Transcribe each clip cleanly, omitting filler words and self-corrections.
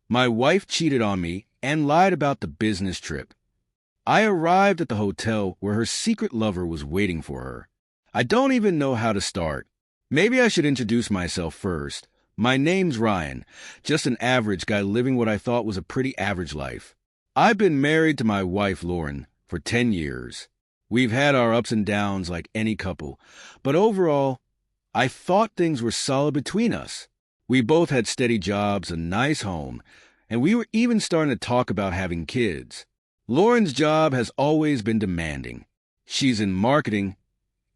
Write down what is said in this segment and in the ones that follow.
My wife cheated on me and lied about the business trip. I arrived at the hotel where her secret lover was waiting for her. I don't even know how to start. Maybe I should introduce myself first. My name's Ryan, just an average guy living what I thought was a pretty average life. I've been married to my wife, Lauren, for 10 years. We've had our ups and downs like any couple, but overall, I thought things were solid between us. We both had steady jobs, a nice home, and we were even starting to talk about having kids. Lauren's job has always been demanding. She's in marketing,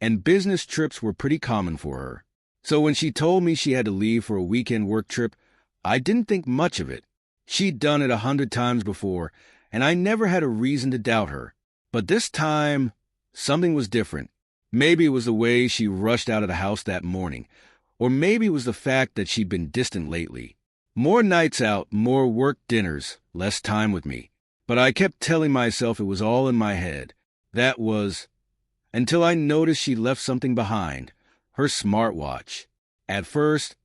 and business trips were pretty common for her. So when she told me she had to leave for a weekend work trip, I didn't think much of it. She'd done it 100 times before, and I never had a reason to doubt her. But this time, something was different. Maybe it was the way she rushed out of the house that morning, or maybe it was the fact that she'd been distant lately. More nights out, more work dinners, less time with me. But I kept telling myself it was all in my head. That was, until I noticed she left something behind. Her smartwatch. At first,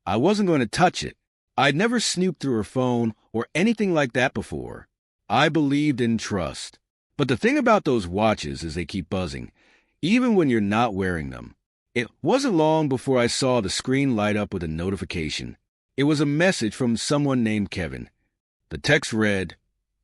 I wasn't going to touch it. I'd never snooped through her phone or anything like that before. I believed in trust. But the thing about those watches is they keep buzzing, even when you're not wearing them. It wasn't long before I saw the screen light up with a notification. It was a message from someone named Kevin. The text read,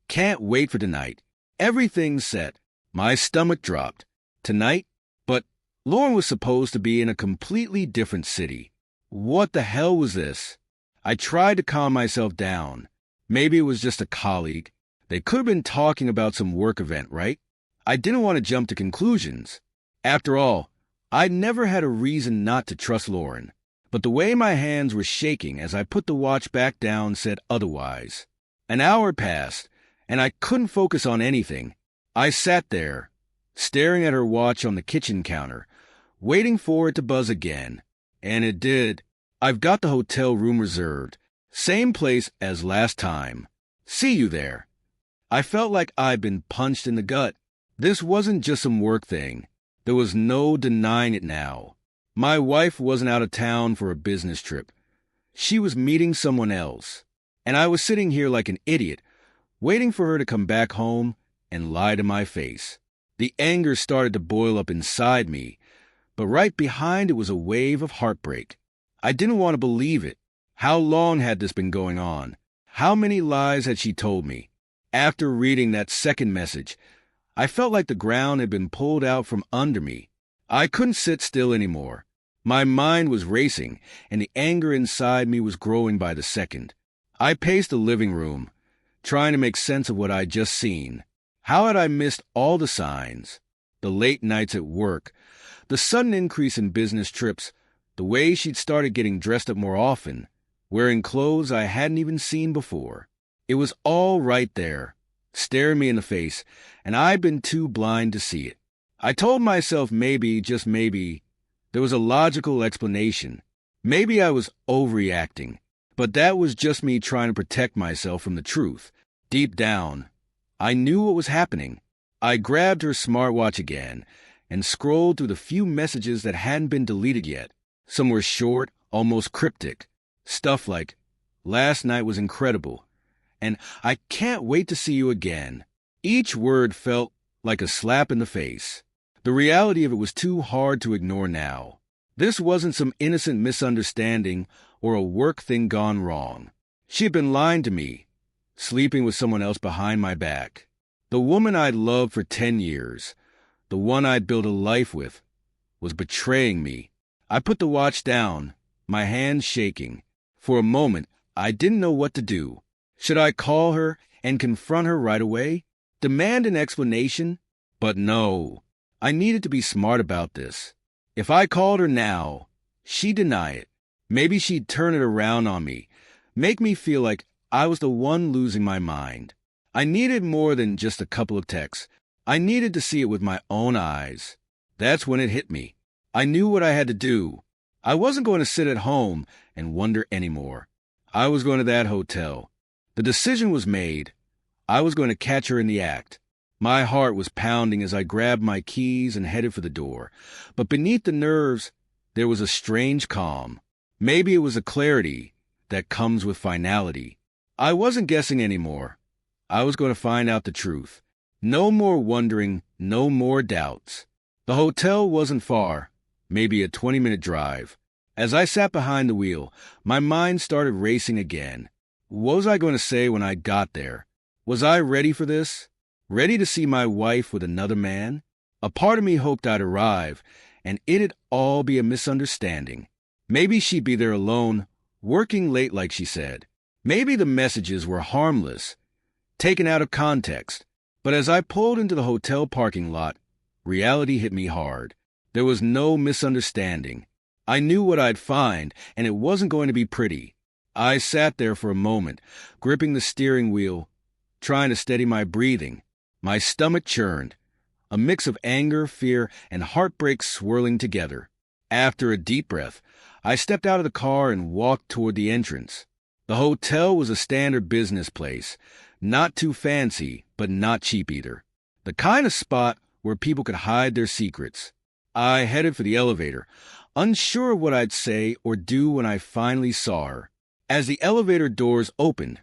"Can't wait for tonight. Everything's set." My stomach dropped. Tonight? But Lauren was supposed to be in a completely different city. What the hell was this? I tried to calm myself down. Maybe it was just a colleague. They could have been talking about some work event, right? I didn't want to jump to conclusions. After all, I'd never had a reason not to trust Lauren. But the way my hands were shaking as I put the watch back down said otherwise. An hour passed, and I couldn't focus on anything. I sat there, staring at her watch on the kitchen counter, waiting for it to buzz again. And it did. "I've got the hotel room reserved. Same place as last time. See you there." I felt like I'd been punched in the gut. This wasn't just some work thing. There was no denying it now. My wife wasn't out of town for a business trip. She was meeting someone else. And I was sitting here like an idiot, waiting for her to come back home and lie to my face. The anger started to boil up inside me, but right behind it was a wave of heartbreak. I didn't want to believe it. How long had this been going on? How many lies had she told me? After reading that second message, I felt like the ground had been pulled out from under me. I couldn't sit still anymore. My mind was racing, and the anger inside me was growing by the second. I paced the living room, trying to make sense of what I'd just seen. How had I missed all the signs? The late nights at work, the sudden increase in business trips, the way she'd started getting dressed up more often, wearing clothes I hadn't even seen before. It was all right there, staring me in the face, and I'd been too blind to see it. I told myself maybe, just maybe, there was a logical explanation. Maybe I was overreacting, but that was just me trying to protect myself from the truth. Deep down, I knew what was happening. I grabbed her smartwatch again and scrolled through the few messages that hadn't been deleted yet. Some were short, almost cryptic. Stuff like, "Last night was incredible," and "I can't wait to see you again." Each word felt like a slap in the face. The reality of it was too hard to ignore now. This wasn't some innocent misunderstanding or a work thing gone wrong. She had been lying to me, sleeping with someone else behind my back. The woman I'd loved for 10 years, the one I'd built a life with, was betraying me. I put the watch down, my hands shaking. For a moment, I didn't know what to do. Should I call her and confront her right away? Demand an explanation? But no, I needed to be smart about this. If I called her now, she'd deny it. Maybe she'd turn it around on me, make me feel like I was the one losing my mind. I needed more than just a couple of texts. I needed to see it with my own eyes. That's when it hit me. I knew what I had to do. I wasn't going to sit at home and wonder anymore. I was going to that hotel. The decision was made. I was going to catch her in the act. My heart was pounding as I grabbed my keys and headed for the door. But beneath the nerves, there was a strange calm. Maybe it was a clarity that comes with finality. I wasn't guessing anymore. I was going to find out the truth. No more wondering, no more doubts. The hotel wasn't far, maybe a 20-minute drive. As I sat behind the wheel, my mind started racing again. What was I going to say when I got there? Was I ready for this? Ready to see my wife with another man? A part of me hoped I'd arrive, and it'd all be a misunderstanding. Maybe she'd be there alone, working late like she said. Maybe the messages were harmless, taken out of context. But as I pulled into the hotel parking lot, reality hit me hard. There was no misunderstanding. I knew what I'd find, and it wasn't going to be pretty. I sat there for a moment, gripping the steering wheel, trying to steady my breathing. My stomach churned, a mix of anger, fear, and heartbreak swirling together. After a deep breath, I stepped out of the car and walked toward the entrance. The hotel was a standard business place, not too fancy, but not cheap either. The kind of spot where people could hide their secrets. I headed for the elevator, unsure of what I'd say or do when I finally saw her. As the elevator doors opened,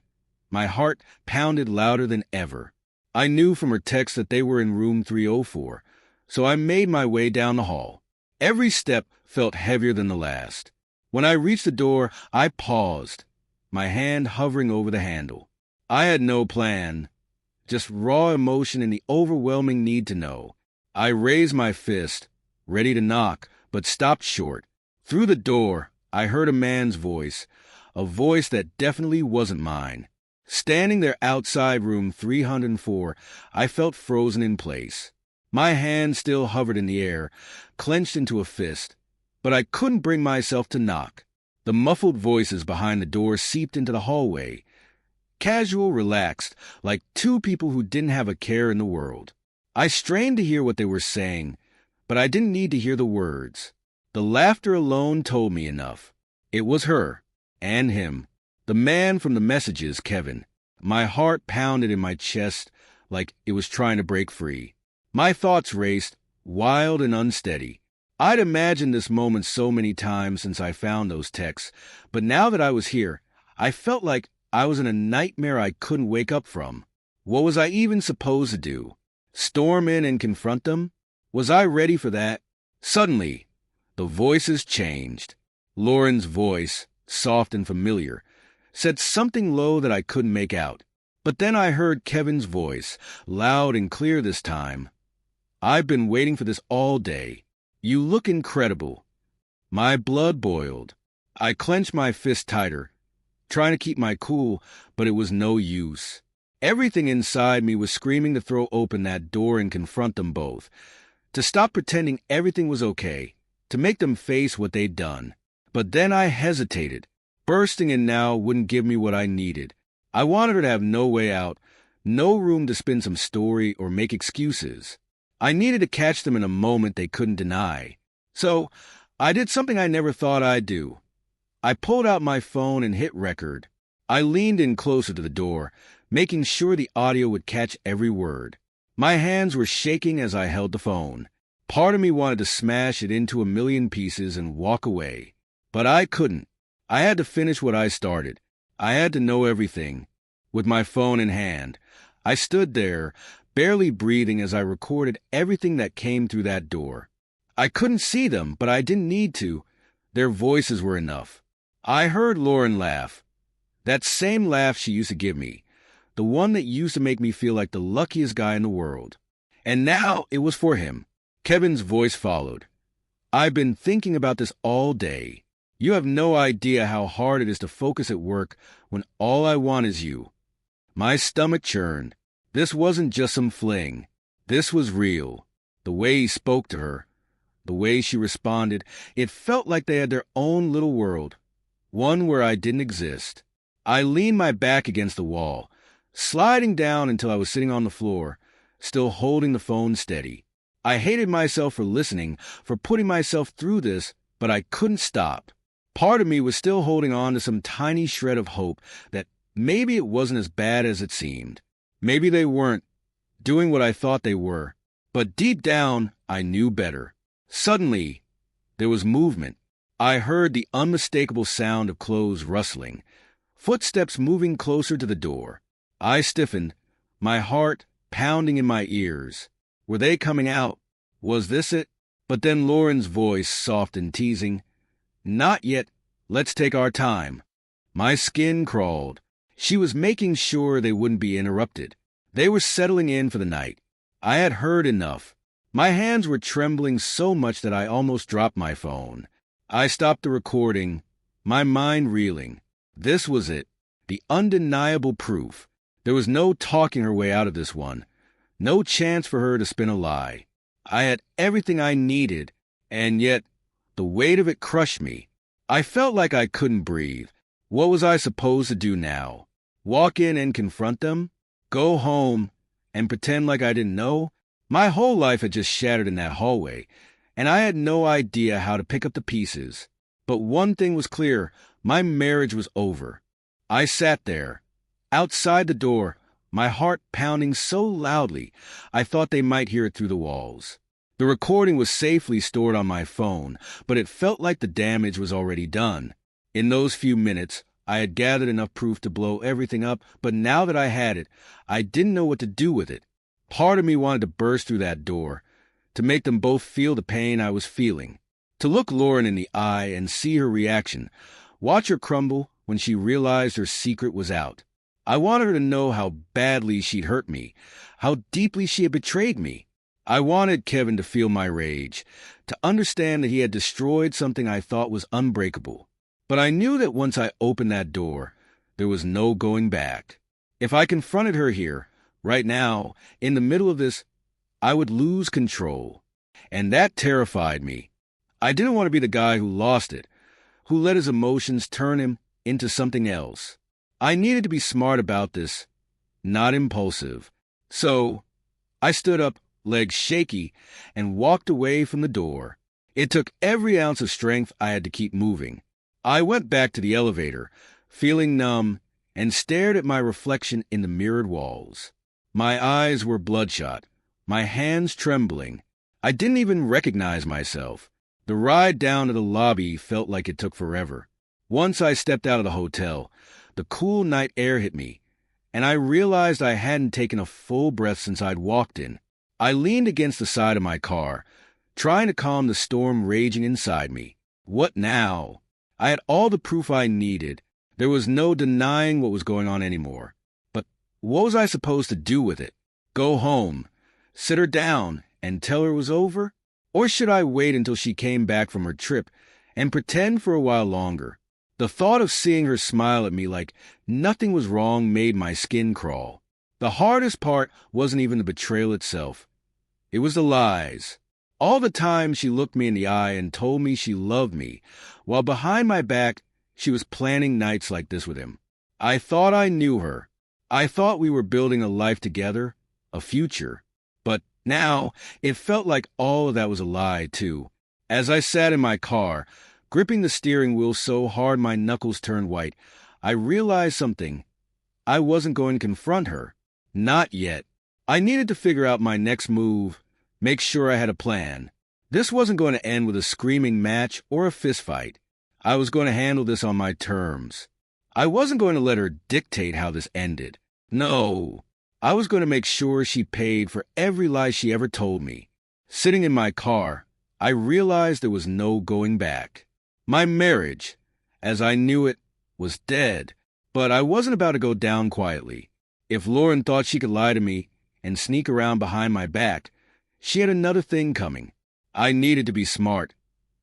my heart pounded louder than ever. I knew from her text that they were in room 304, so I made my way down the hall. Every step felt heavier than the last. When I reached the door, I paused, my hand hovering over the handle. I had no plan, just raw emotion and the overwhelming need to know. I raised my fist, ready to knock, but stopped short. Through the door, I heard a man's voice, a voice that definitely wasn't mine. Standing there outside room 304, I felt frozen in place. My hand still hovered in the air, clenched into a fist, but I couldn't bring myself to knock. The muffled voices behind the door seeped into the hallway. Casual, relaxed, like two people who didn't have a care in the world. I strained to hear what they were saying, but I didn't need to hear the words. The laughter alone told me enough. It was her, and him. The man from the messages, Kevin. My heart pounded in my chest like it was trying to break free. My thoughts raced, wild and unsteady. I'd imagined this moment so many times since I found those texts, but now that I was here, I felt like I was in a nightmare I couldn't wake up from. What was I even supposed to do? Storm in and confront them? Was I ready for that? Suddenly, the voices changed. Lauren's voice, soft and familiar, said something low that I couldn't make out. But then I heard Kevin's voice, loud and clear this time. I've been waiting for this all day. You look incredible. My blood boiled. I clenched my fist tighter, trying to keep my cool, but it was no use. Everything inside me was screaming to throw open that door and confront them both, to stop pretending everything was okay, to make them face what they'd done. But then I hesitated. Bursting in now wouldn't give me what I needed. I wanted her to have no way out, no room to spin some story or make excuses. I needed to catch them in a moment they couldn't deny. So I did something I never thought I'd do. I pulled out my phone and hit record. I leaned in closer to the door, making sure the audio would catch every word. My hands were shaking as I held the phone. Part of me wanted to smash it into a million pieces and walk away. But I couldn't. I had to finish what I started. I had to know everything. With my phone in hand, I stood there, barely breathing as I recorded everything that came through that door. I couldn't see them, but I didn't need to. Their voices were enough. I heard Lauren laugh. That same laugh she used to give me. The one that used to make me feel like the luckiest guy in the world. And now it was for him. Kevin's voice followed. I've been thinking about this all day. You have no idea how hard it is to focus at work when all I want is you. My stomach churned. This wasn't just some fling. This was real. The way he spoke to her, the way she responded, it felt like they had their own little world, one where I didn't exist. I leaned my back against the wall, sliding down until I was sitting on the floor, still holding the phone steady. I hated myself for listening, for putting myself through this, but I couldn't stop. Part of me was still holding on to some tiny shred of hope that maybe it wasn't as bad as it seemed. Maybe they weren't doing what I thought they were, but deep down, I knew better. Suddenly, there was movement. I heard the unmistakable sound of clothes rustling. Footsteps moving closer to the door. I stiffened, my heart pounding in my ears. Were they coming out? Was this it? But then Lauren's voice, soft and teasing. Not yet. Let's take our time. My skin crawled. She was making sure they wouldn't be interrupted. They were settling in for the night. I had heard enough. My hands were trembling so much that I almost dropped my phone. I stopped the recording, my mind reeling. This was it, the undeniable proof. There was no talking her way out of this one. No chance for her to spin a lie. I had everything I needed, and yet the weight of it crushed me. I felt like I couldn't breathe. What was I supposed to do now? Walk in and confront them? Go home and pretend like I didn't know? My whole life had just shattered in that hallway, and I had no idea how to pick up the pieces. But one thing was clear, my marriage was over. I sat there, outside the door, my heart pounding so loudly I thought they might hear it through the walls. The recording was safely stored on my phone, but it felt like the damage was already done. In those few minutes, I had gathered enough proof to blow everything up, but now that I had it, I didn't know what to do with it. Part of me wanted to burst through that door, to make them both feel the pain I was feeling, to look Lauren in the eye and see her reaction, watch her crumble when she realized her secret was out. I wanted her to know how badly she'd hurt me, how deeply she had betrayed me. I wanted Kevin to feel my rage, to understand that he had destroyed something I thought was unbreakable. But I knew that once I opened that door, there was no going back. If I confronted her here, right now, in the middle of this, I would lose control. And that terrified me. I didn't want to be the guy who lost it, who let his emotions turn him into something else. I needed to be smart about this, not impulsive. So I stood up, legs shaky, and walked away from the door. It took every ounce of strength I had to keep moving. I went back to the elevator, feeling numb, and stared at my reflection in the mirrored walls. My eyes were bloodshot, my hands trembling. I didn't even recognize myself. The ride down to the lobby felt like it took forever. Once I stepped out of the hotel, the cool night air hit me, and I realized I hadn't taken a full breath since I'd walked in. I leaned against the side of my car, trying to calm the storm raging inside me. What now? I had all the proof I needed. There was no denying what was going on anymore. But what was I supposed to do with it? Go home, sit her down, and tell her it was over? Or should I wait until she came back from her trip and pretend for a while longer? The thought of seeing her smile at me like nothing was wrong made my skin crawl. The hardest part wasn't even the betrayal itself. It was the lies. All the time she looked me in the eye and told me she loved me, while behind my back she was planning nights like this with him. I thought I knew her. I thought we were building a life together, a future. But now it felt like all of that was a lie, too. As I sat in my car, gripping the steering wheel so hard my knuckles turned white, I realized something. I wasn't going to confront her. Not yet. I needed to figure out my next move, make sure I had a plan. This wasn't going to end with a screaming match or a fistfight. I was going to handle this on my terms. I wasn't going to let her dictate how this ended. No. I was going to make sure she paid for every lie she ever told me. Sitting in my car, I realized there was no going back. My marriage, as I knew it, was dead, but I wasn't about to go down quietly. If Lauren thought she could lie to me and sneak around behind my back, she had another thing coming. I needed to be smart.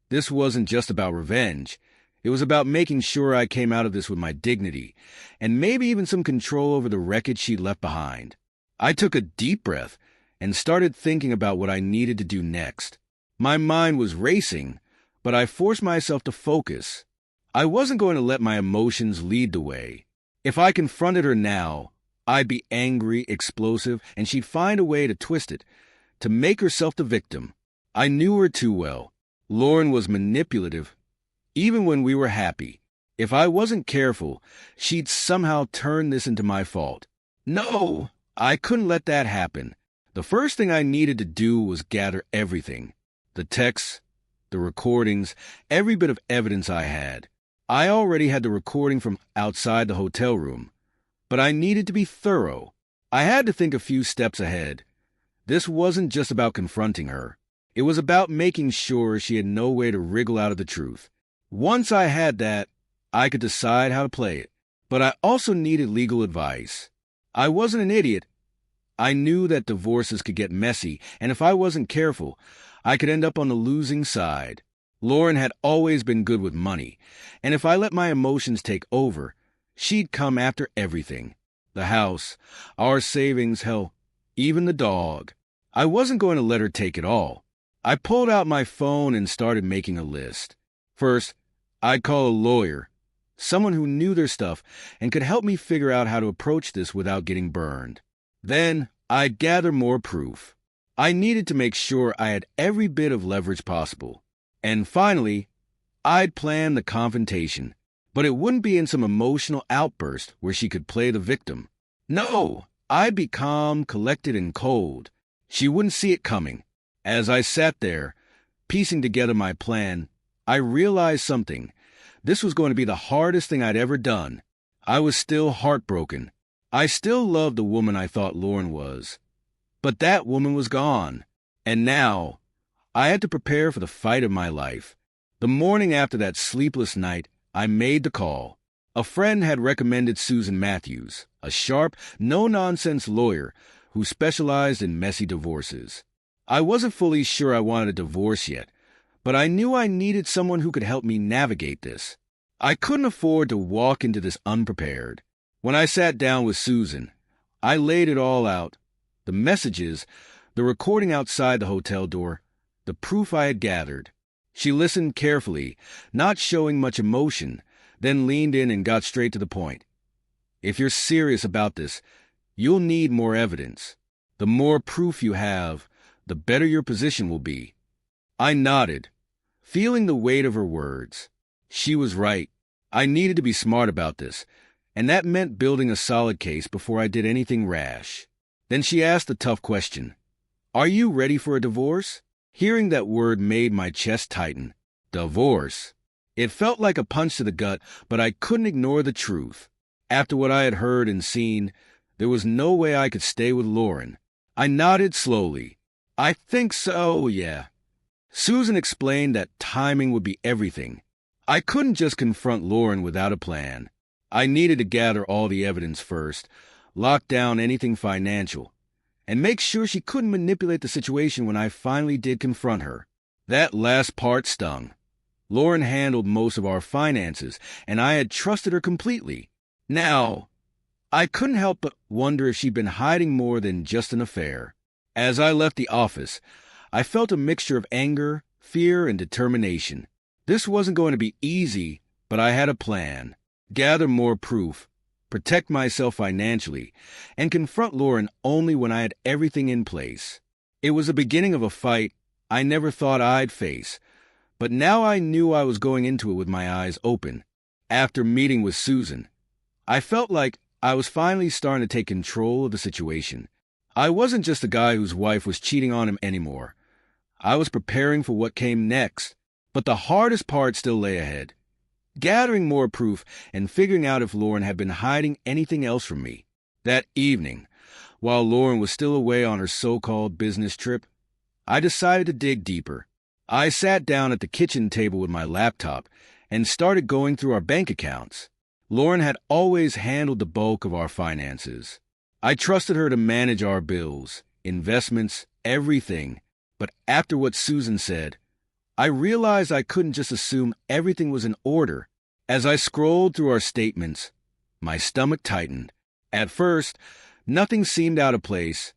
This wasn't just about revenge. It was about making sure I came out of this with my dignity, and maybe even some control over the wreckage she'd left behind. I took a deep breath and started thinking about what I needed to do next. My mind was racing, but I forced myself to focus. I wasn't going to let my emotions lead the way. If I confronted her now, I'd be angry, explosive, and she'd find a way to twist it, to make herself the victim. I knew her too well. Lauren was manipulative, even when we were happy. If I wasn't careful, she'd somehow turn this into my fault. No, I couldn't let that happen. The first thing I needed to do was gather everything. The texts, the recordings, every bit of evidence I had. I already had the recording from outside the hotel room, but I needed to be thorough. I had to think a few steps ahead. This wasn't just about confronting her. It was about making sure she had no way to wriggle out of the truth. Once I had that, I could decide how to play it. But I also needed legal advice. I wasn't an idiot. I knew that divorces could get messy, and if I wasn't careful, I could end up on the losing side. Lauren had always been good with money, and if I let my emotions take over, she'd come after everything. The house, our savings, hell, even the dog. I wasn't going to let her take it all. I pulled out my phone and started making a list. First, I'd call a lawyer, someone who knew their stuff and could help me figure out how to approach this without getting burned. Then, I'd gather more proof. I needed to make sure I had every bit of leverage possible. And finally, I'd plan the confrontation. But it wouldn't be in some emotional outburst where she could play the victim. No, I'd be calm, collected, and cold. She wouldn't see it coming. As I sat there, piecing together my plan, I realized something. This was going to be the hardest thing I'd ever done. I was still heartbroken. I still loved the woman I thought Lauren was. But that woman was gone. And now, I had to prepare for the fight of my life. The morning after that sleepless night, I made the call. A friend had recommended Susan Matthews, a sharp, no-nonsense lawyer who specialized in messy divorces. I wasn't fully sure I wanted a divorce yet, but I knew I needed someone who could help me navigate this. I couldn't afford to walk into this unprepared. When I sat down with Susan, I laid it all out. The messages, the recording outside the hotel door, the proof I had gathered. She listened carefully, not showing much emotion, then leaned in and got straight to the point. If you're serious about this, you'll need more evidence. The more proof you have, the better your position will be. I nodded, feeling the weight of her words. She was right. I needed to be smart about this, and that meant building a solid case before I did anything rash. Then she asked the tough question. Are you ready for a divorce? Hearing that word made my chest tighten. Divorce. It felt like a punch to the gut, but I couldn't ignore the truth. After what I had heard and seen, there was no way I could stay with Lauren. I nodded slowly. I think so, yeah. Susan explained that timing would be everything. I couldn't just confront Lauren without a plan. I needed to gather all the evidence first, lock down anything financial, and make sure she couldn't manipulate the situation when I finally did confront her. That last part stung. Lauren handled most of our finances, and I had trusted her completely. Now, I couldn't help but wonder if she'd been hiding more than just an affair. As I left the office, I felt a mixture of anger, fear, and determination. This wasn't going to be easy, but I had a plan. Gather more proof, protect myself financially, and confront Lauren only when I had everything in place. It was the beginning of a fight I never thought I'd face, but now I knew I was going into it with my eyes open. After meeting with Susan, I felt like I was finally starting to take control of the situation. I wasn't just a guy whose wife was cheating on him anymore. I was preparing for what came next, but the hardest part still lay ahead. Gathering more proof and figuring out if Lauren had been hiding anything else from me. That evening, while Lauren was still away on her so-called business trip, I decided to dig deeper. I sat down at the kitchen table with my laptop and started going through our bank accounts. Lauren had always handled the bulk of our finances. I trusted her to manage our bills, investments, everything. But after what Susan said, I realized I couldn't just assume everything was in order. As I scrolled through our statements, my stomach tightened. At first, nothing seemed out of place,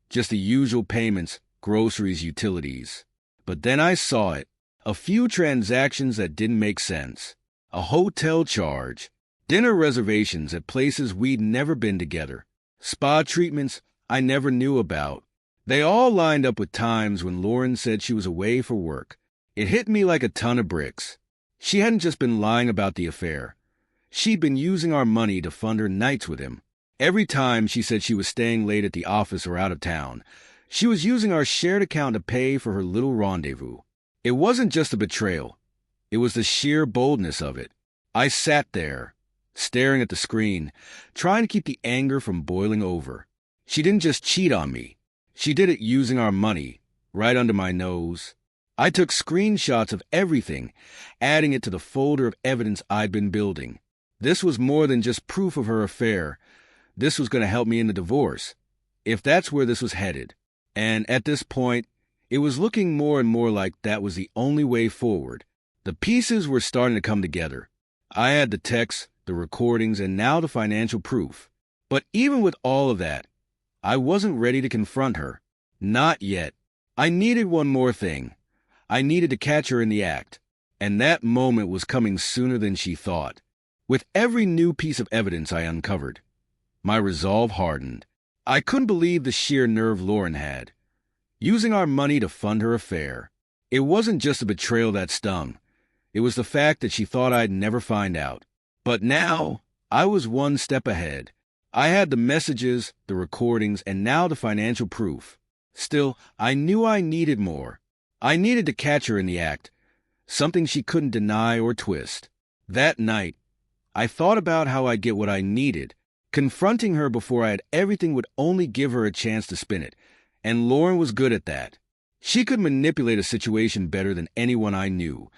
just the usual payments, groceries, utilities. But then I saw it, a few transactions that didn't make sense. A hotel charge, dinner reservations at places we'd never been together, spa treatments I never knew about. They all lined up with times when Lauren said she was away for work. It hit me like a ton of bricks. She hadn't just been lying about the affair. She'd been using our money to fund her nights with him. Every time she said she was staying late at the office or out of town, she was using our shared account to pay for her little rendezvous. It wasn't just a betrayal. It was the sheer boldness of it. I sat there, staring at the screen, trying to keep the anger from boiling over. She didn't just cheat on me. She did it using our money, right under my nose. I took screenshots of everything, adding it to the folder of evidence I'd been building. This was more than just proof of her affair. This was going to help me in the divorce, if that's where this was headed. And at this point, it was looking more and more like that was the only way forward. The pieces were starting to come together. I had the texts, the recordings, and now the financial proof. But even with all of that, I wasn't ready to confront her. Not yet. I needed one more thing. I needed to catch her in the act. And that moment was coming sooner than she thought. With every new piece of evidence I uncovered, my resolve hardened. I couldn't believe the sheer nerve Lauren had. Using our money to fund her affair. It wasn't just a betrayal that stung. It was the fact that she thought I'd never find out. But now, I was one step ahead. I had the messages, the recordings, and now the financial proof. Still, I knew I needed more. I needed to catch her in the act, something she couldn't deny or twist. That night, I thought about how I'd get what I needed. Confronting her before I had everything would only give her a chance to spin it, and Lauren was good at that. She could manipulate a situation better than anyone I knew,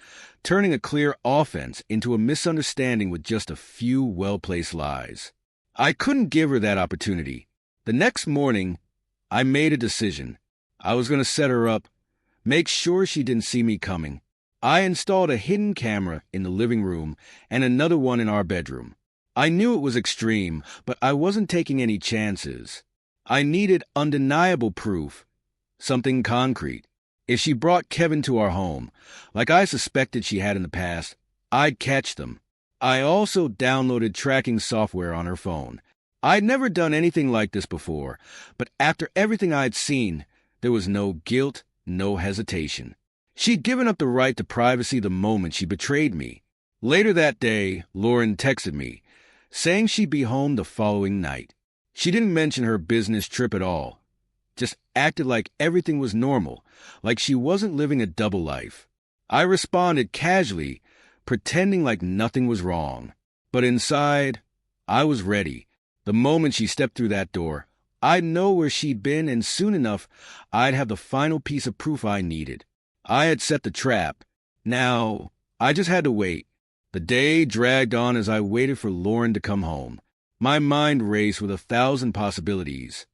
turning a clear offense into a misunderstanding with just a few well-placed lies. I couldn't give her that opportunity. The next morning, I made a decision. I was going to set her up, make sure she didn't see me coming. I installed a hidden camera in the living room and another one in our bedroom. I knew it was extreme, but I wasn't taking any chances. I needed undeniable proof, something concrete. If she brought Kevin to our home, like I suspected she had in the past, I'd catch them. I also downloaded tracking software on her phone. I'd never done anything like this before, but after everything I'd seen, there was no guilt, no hesitation. She'd given up the right to privacy the moment she betrayed me. Later that day, Lauren texted me, saying she'd be home the following night. She didn't mention her business trip at all, just acted like everything was normal, like she wasn't living a double life. I responded casually, pretending like nothing was wrong. But inside, I was ready. The moment she stepped through that door, I'd know where she'd been, and soon enough, I'd have the final piece of proof I needed. I had set the trap. Now, I just had to wait. The day dragged on as I waited for Lauren to come home. My mind raced with 1,000 possibilities.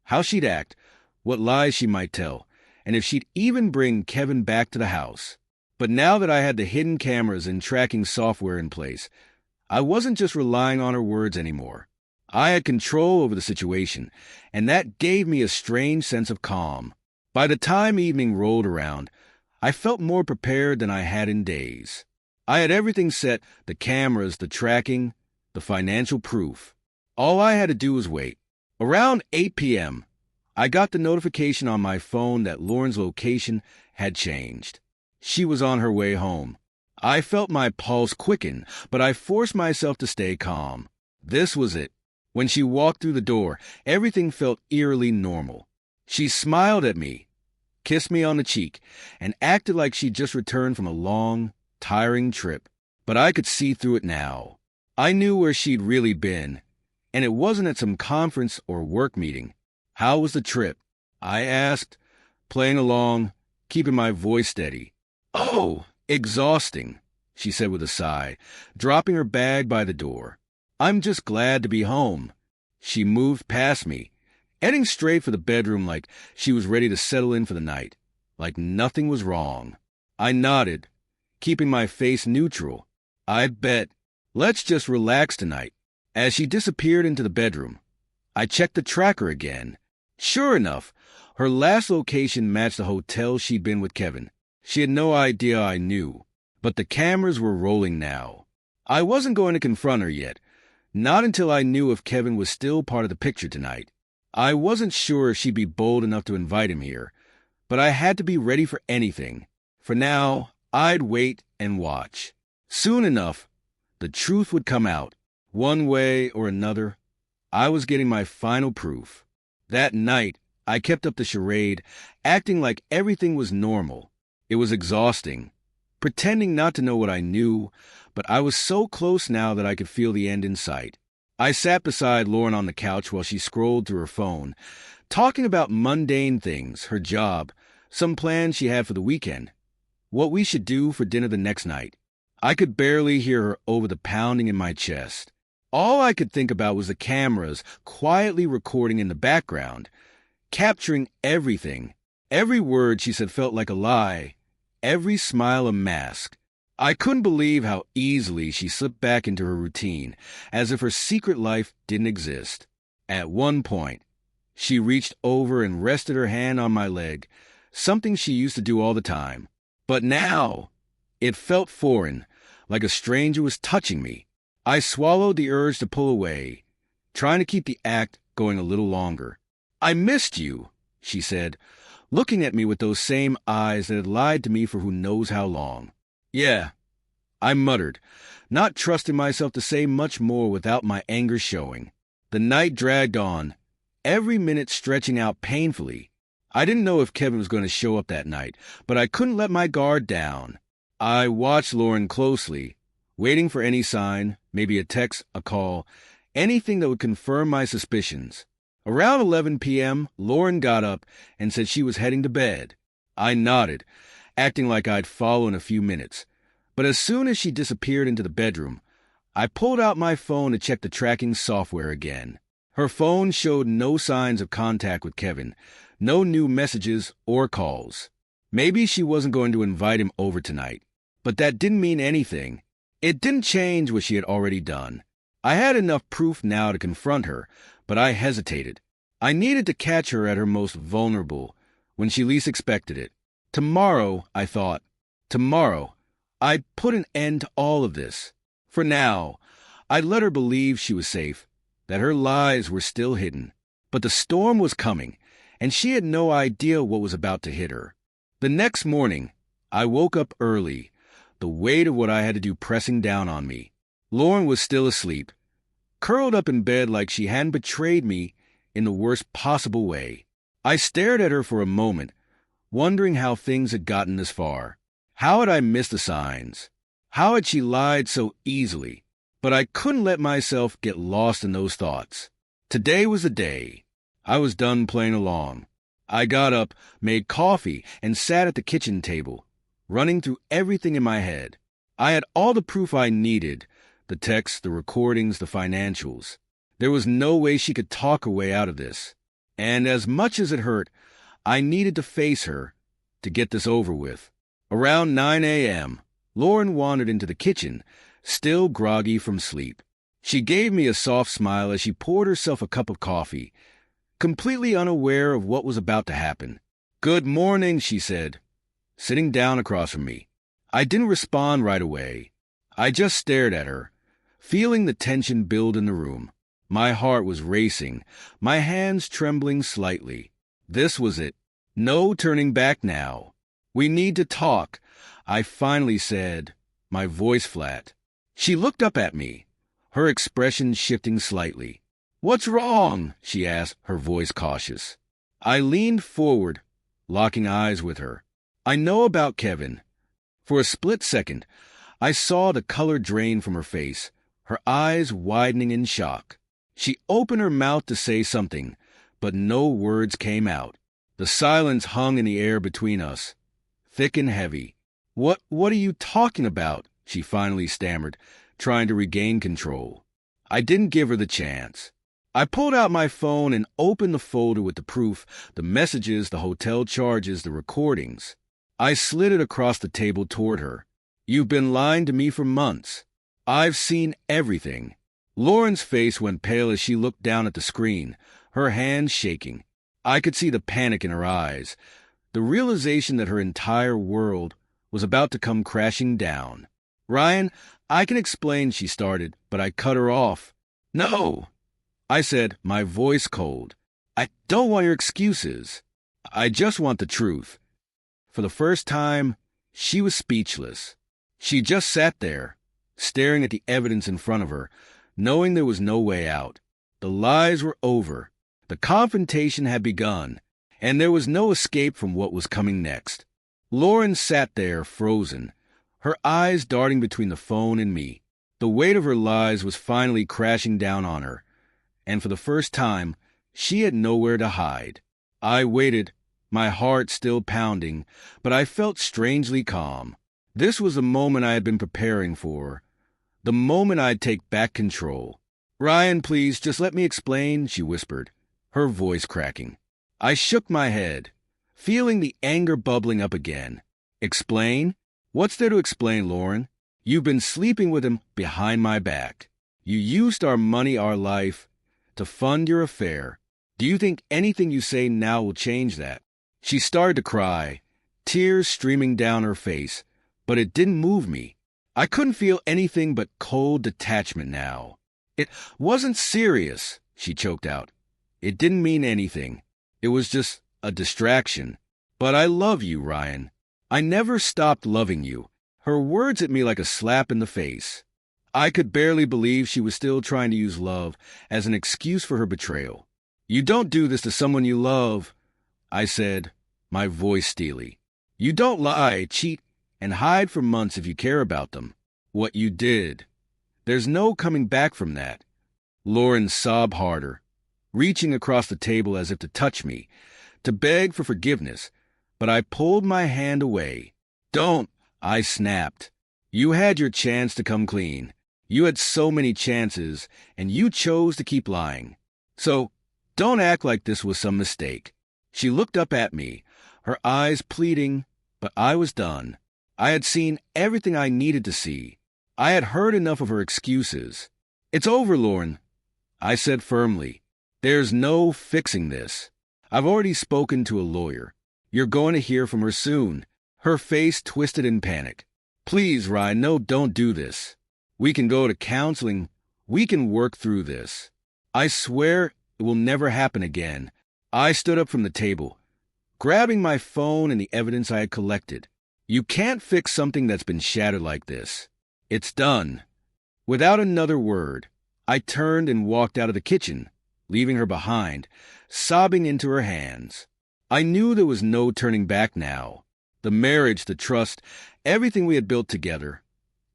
How she'd act, what lies she might tell, and if she'd even bring Kevin back to the house. But now that I had the hidden cameras and tracking software in place, I wasn't just relying on her words anymore. I had control over the situation, and that gave me a strange sense of calm. By the time evening rolled around, I felt more prepared than I had in days. I had everything set, the cameras, the tracking, the financial proof. All I had to do was wait. Around 8 p.m., I got the notification on my phone that Lauren's location had changed. She was on her way home. I felt my pulse quicken, but I forced myself to stay calm. This was it. When she walked through the door, everything felt eerily normal. She smiled at me, kissed me on the cheek, and acted like she'd just returned from a long, tiring trip. But I could see through it now. I knew where she'd really been, and it wasn't at some conference or work meeting. How was the trip? I asked, playing along, keeping my voice steady. Oh, exhausting, she said with a sigh, dropping her bag by the door. I'm just glad to be home. She moved past me, heading straight for the bedroom like she was ready to settle in for the night, like nothing was wrong. I nodded, keeping my face neutral. I bet. Let's just relax tonight. As she disappeared into the bedroom, I checked the tracker again. Sure enough, her last location matched the hotel she'd been with Kevin. She had no idea I knew, but the cameras were rolling now. I wasn't going to confront her yet, not until I knew if Kevin was still part of the picture tonight. I wasn't sure if she'd be bold enough to invite him here, but I had to be ready for anything. For now, I'd wait and watch. Soon enough, the truth would come out. One way or another, I was getting my final proof. That night, I kept up the charade, acting like everything was normal. It was exhausting, pretending not to know what I knew, but I was so close now that I could feel the end in sight. I sat beside Lauren on the couch while she scrolled through her phone, talking about mundane things, her job, some plans she had for the weekend, what we should do for dinner the next night. I could barely hear her over the pounding in my chest. All I could think about was the cameras quietly recording in the background, capturing everything. Every word she said felt like a lie, every smile a mask. I couldn't believe how easily she slipped back into her routine, as if her secret life didn't exist. At one point, she reached over and rested her hand on my leg, something she used to do all the time. But now, it felt foreign, like a stranger was touching me. I swallowed the urge to pull away, trying to keep the act going a little longer. "I missed you," she said, looking at me with those same eyes that had lied to me for who knows how long. "Yeah," I muttered, not trusting myself to say much more without my anger showing. The night dragged on, every minute stretching out painfully. I didn't know if Kevin was going to show up that night, but I couldn't let my guard down. I watched Lauren closely, waiting for any sign, maybe a text, a call, anything that would confirm my suspicions. Around 11 p.m., Lauren got up and said she was heading to bed. I nodded, acting like I'd follow in a few minutes. But as soon as she disappeared into the bedroom, I pulled out my phone to check the tracking software again. Her phone showed no signs of contact with Kevin, no new messages or calls. Maybe she wasn't going to invite him over tonight, but that didn't mean anything. It didn't change what she had already done. I had enough proof now to confront her, but I hesitated. I needed to catch her at her most vulnerable, when she least expected it. Tomorrow, I thought, tomorrow, I'd put an end to all of this. For now, I'd let her believe she was safe, that her lies were still hidden. But the storm was coming, and she had no idea what was about to hit her. The next morning, I woke up early, the weight of what I had to do pressing down on me. Lauren was still asleep, curled up in bed like she hadn't betrayed me in the worst possible way. I stared at her for a moment, wondering how things had gotten this far. How had I missed the signs? How had she lied so easily? But I couldn't let myself get lost in those thoughts. Today was the day. I was done playing along. I got up, made coffee, and sat at the kitchen table, running through everything in my head. I had all the proof I needed, the texts, the recordings, the financials. There was no way she could talk her way out of this. And as much as it hurt, I needed to face her, to get this over with. Around 9 a.m., Lauren wandered into the kitchen, still groggy from sleep. She gave me a soft smile as she poured herself a cup of coffee, completely unaware of what was about to happen. "Good morning," she said, sitting down across from me. I didn't respond right away. I just stared at her, feeling the tension build in the room. My heart was racing, my hands trembling slightly. This was it. No turning back now. "We need to talk," I finally said, my voice flat. She looked up at me, her expression shifting slightly. "What's wrong?" she asked, her voice cautious. I leaned forward, locking eyes with her. "I know about Kevin." For a split second, I saw the color drain from her face, her eyes widening in shock. She opened her mouth to say something, but no words came out. The silence hung in the air between us, thick and heavy. What are you talking about?" she finally stammered, trying to regain control. I didn't give her the chance. I pulled out my phone and opened the folder with the proof, the messages, the hotel charges, the recordings. I slid it across the table toward her. "You've been lying to me for months. I've seen everything." Lauren's face went pale as she looked down at the screen, her hands shaking. I could see the panic in her eyes, the realization that her entire world was about to come crashing down. "Ryan, I can explain," she started, but I cut her off. "No," I said, my voice cold. "I don't want your excuses. I just want the truth." For the first time, she was speechless. She just sat there, staring at the evidence in front of her, knowing there was no way out. The lies were over. The confrontation had begun, and there was no escape from what was coming next. Lauren sat there, frozen, her eyes darting between the phone and me. The weight of her lies was finally crashing down on her, and for the first time, she had nowhere to hide. I waited, my heart still pounding, but I felt strangely calm. This was the moment I had been preparing for, the moment I'd take back control. "Ryan, please, just let me explain," she whispered, her voice cracking. I shook my head, feeling the anger bubbling up again. "Explain? What's there to explain, Lauren? You've been sleeping with him behind my back. You used our money, our life, to fund your affair. Do you think anything you say now will change that?" She started to cry, tears streaming down her face, but it didn't move me. I couldn't feel anything but cold detachment now. "It wasn't serious," she choked out. "It didn't mean anything. It was just a distraction. But I love you, Ryan. I never stopped loving you." Her words hit me like a slap in the face. I could barely believe she was still trying to use love as an excuse for her betrayal. "You don't do this to someone you love," I said, my voice steely. "You don't lie, cheat, and hide for months if you care about them. What you did. There's no coming back from that." Lauren sobbed harder, reaching across the table as if to touch me, to beg for forgiveness, but I pulled my hand away. "Don't," I snapped. "You had your chance to come clean. You had so many chances, and you chose to keep lying. So don't act like this was some mistake." She looked up at me, her eyes pleading, but I was done. I had seen everything I needed to see. I had heard enough of her excuses. "It's over, Lauren," I said firmly. "There's no fixing this. I've already spoken to a lawyer. You're going to hear from her soon." Her face twisted in panic. "Please, Ryan, no, don't do this. We can go to counseling. We can work through this. I swear it will never happen again." I stood up from the table, grabbing my phone and the evidence I had collected. "You can't fix something that's been shattered like this. It's done." Without another word, I turned and walked out of the kitchen, leaving her behind, sobbing into her hands. I knew there was no turning back now. The marriage, the trust, everything we had built together,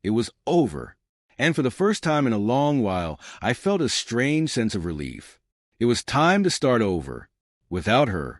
it was over. And for the first time in a long while, I felt a strange sense of relief. It was time to start over, without her.